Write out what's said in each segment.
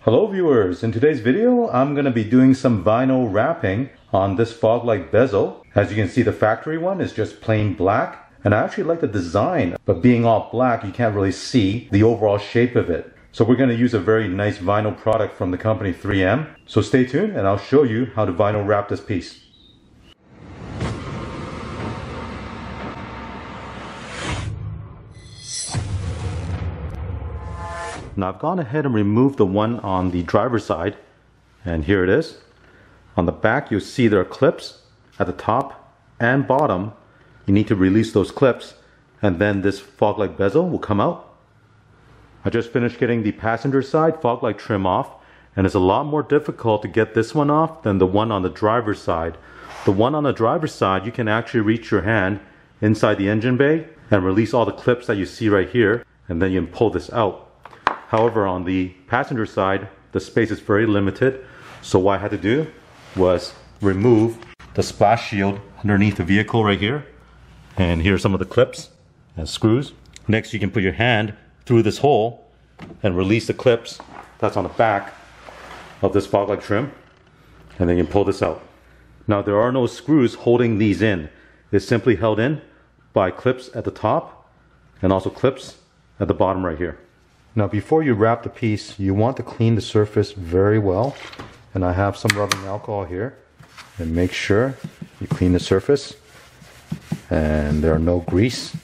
Hello viewers, in today's video I'm going to be doing some vinyl wrapping on this fog light bezel. As you can see, the factory one is just plain black, and I actually like the design, but being all black you can't really see the overall shape of it. So we're going to use a very nice vinyl product from the company 3M. So stay tuned and I'll show you how to vinyl wrap this piece. Now I've gone ahead and removed the one on the driver's side, and here it is. On the back you'll see there are clips at the top and bottom. You need to release those clips and then this fog light bezel will come out. I just finished getting the passenger side fog light trim off, and it's a lot more difficult to get this one off than the one on the driver's side. The one on the driver's side you can actually reach your hand inside the engine bay and release all the clips that you see right here, and then you can pull this out. However, on the passenger side, the space is very limited, so what I had to do was remove the splash shield underneath the vehicle right here. And here are some of the clips and screws. Next, you can put your hand through this hole and release the clips that's on the back of this fog light trim, and then you can pull this out. Now, there are no screws holding these in. It's simply held in by clips at the top and also clips at the bottom right here. Now before you wrap the piece, you want to clean the surface very well. And I have some rubbing alcohol here. And make sure you clean the surface and there are no grease.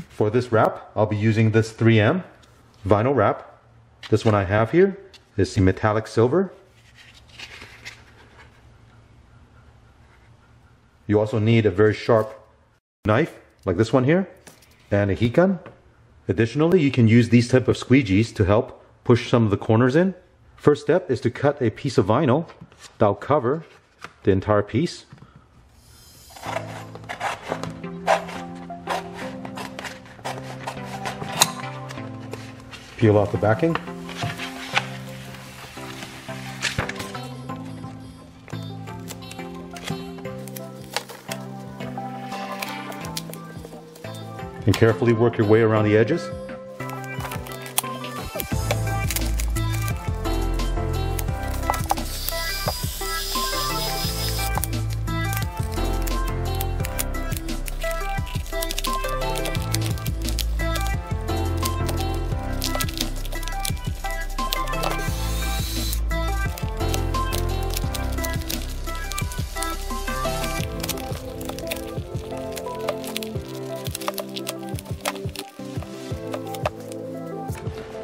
For this wrap, I'll be using this 3M vinyl wrap. This one I have here is the metallic silver. You also need a very sharp knife like this one here and a heat gun. Additionally, you can use these type of squeegees to help push some of the corners in. First step is to cut a piece of vinyl that will cover the entire piece. Peel off the backing. And carefully work your way around the edges.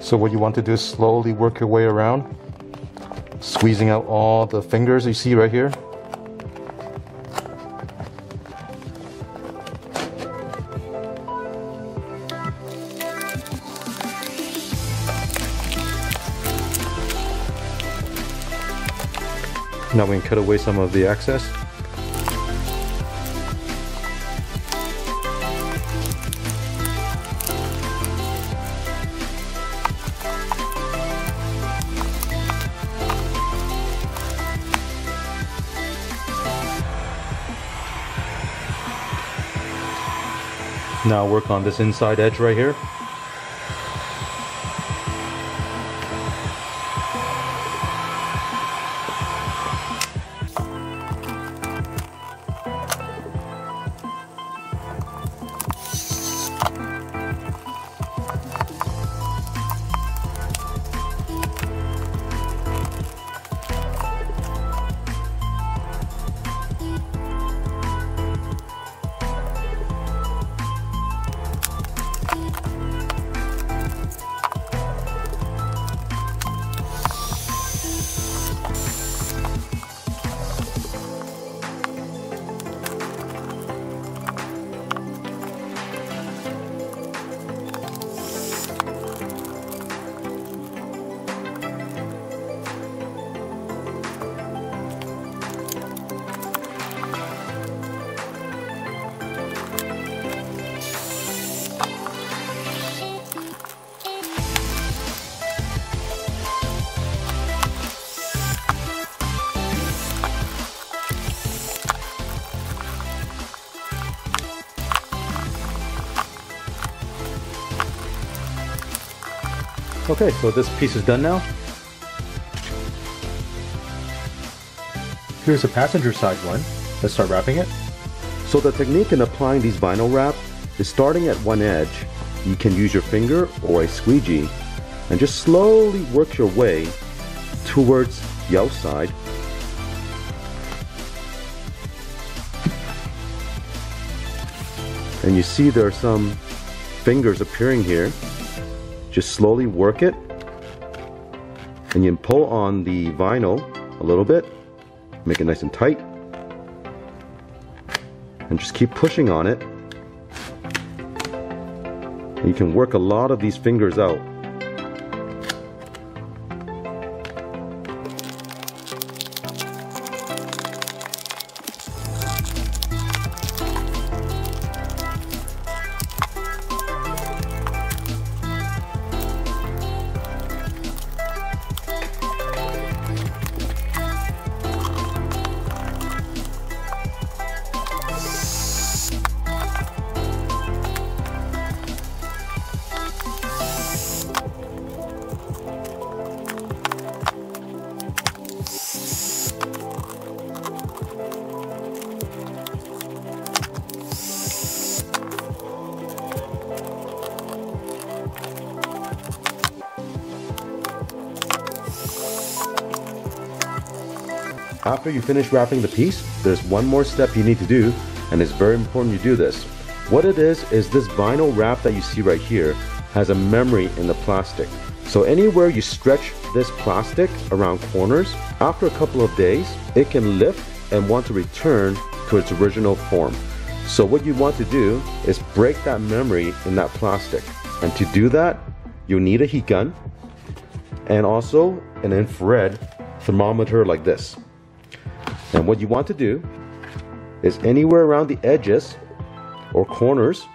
So what you want to do is slowly work your way around, squeezing out all the fingers you see right here. Now we can cut away some of the excess. Now work on this inside edge right here. Okay, so this piece is done now. Here's a passenger side one. Let's start wrapping it. So the technique in applying these vinyl wrap is starting at one edge. You can use your finger or a squeegee and just slowly work your way towards the outside. And you see there are some fingers appearing here. Just slowly work it, and you pull on the vinyl a little bit, make it nice and tight, and just keep pushing on it. And you can work a lot of these fingers out. After you finish wrapping the piece, there's one more step you need to do, and it's very important you do this. What it is this vinyl wrap that you see right here has a memory in the plastic. So anywhere you stretch this plastic around corners, after a couple of days, it can lift and want to return to its original form. So what you want to do is break that memory in that plastic. And to do that, you'll need a heat gun and also an infrared thermometer like this. And what you want to do is anywhere around the edges or corners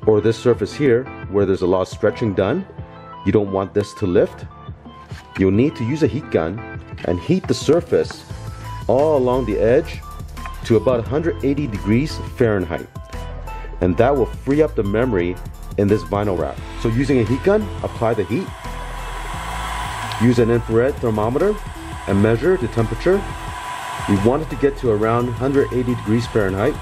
or this surface here where there's a lot of stretching done, you don't want this to lift. You'll need to use a heat gun and heat the surface all along the edge to about 180 degrees Fahrenheit. And that will free up the memory in this vinyl wrap. So using a heat gun, apply the heat. Use an infrared thermometer and measure the temperature. We want it to get to around 180 degrees Fahrenheit.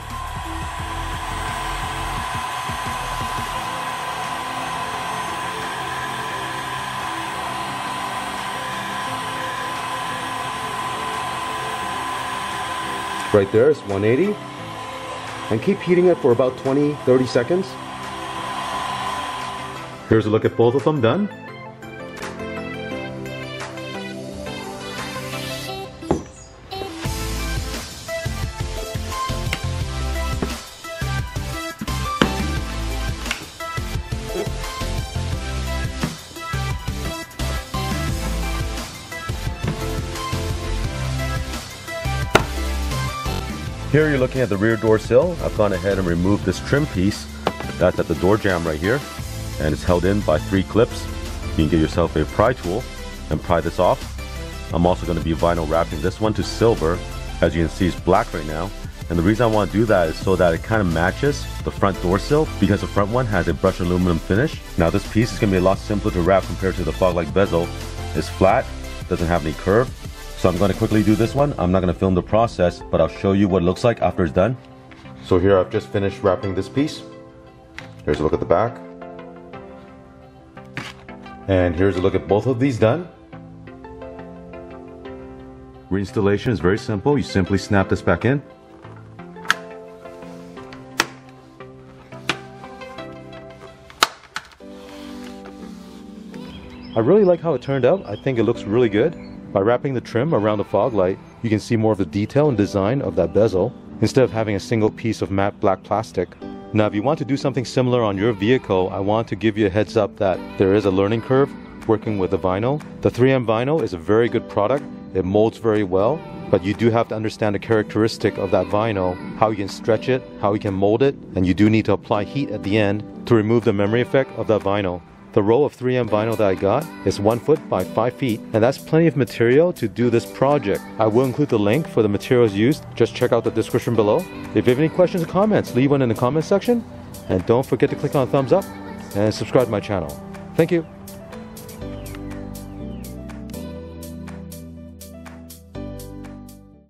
Right there is 180. And keep heating it for about 20-30 seconds. Here's a look at both of them done. Here you're looking at the rear door sill. I've gone ahead and removed this trim piece that's at the door jamb right here, and it's held in by 3 clips. You can get yourself a pry tool and pry this off. I'm also going to be vinyl wrapping this one to silver. As you can see, it's black right now, and the reason I want to do that is so that it kind of matches the front door sill, because the front one has a brushed aluminum finish. Now this piece is going to be a lot simpler to wrap compared to the fog-like bezel. It's flat, doesn't have any curve. So I'm going to quickly do this one. I'm not going to film the process, but I'll show you what it looks like after it's done. So here I've just finished wrapping this piece. Here's a look at the back. And here's a look at both of these done. Reinstallation is very simple. You simply snap this back in. I really like how it turned out. I think it looks really good. By wrapping the trim around the fog light, you can see more of the detail and design of that bezel instead of having a single piece of matte black plastic. Now if you want to do something similar on your vehicle, I want to give you a heads up that there is a learning curve working with the vinyl. The 3M vinyl is a very good product. It molds very well, but you do have to understand the characteristic of that vinyl, how you can stretch it, how you can mold it, and you do need to apply heat at the end to remove the memory effect of that vinyl. The roll of 3M vinyl that I got is 1 foot by 5 feet, and that's plenty of material to do this project. I will include the link for the materials used. Just check out the description below. If you have any questions or comments, leave one in the comment section. And don't forget to click on thumbs up and subscribe to my channel. Thank you.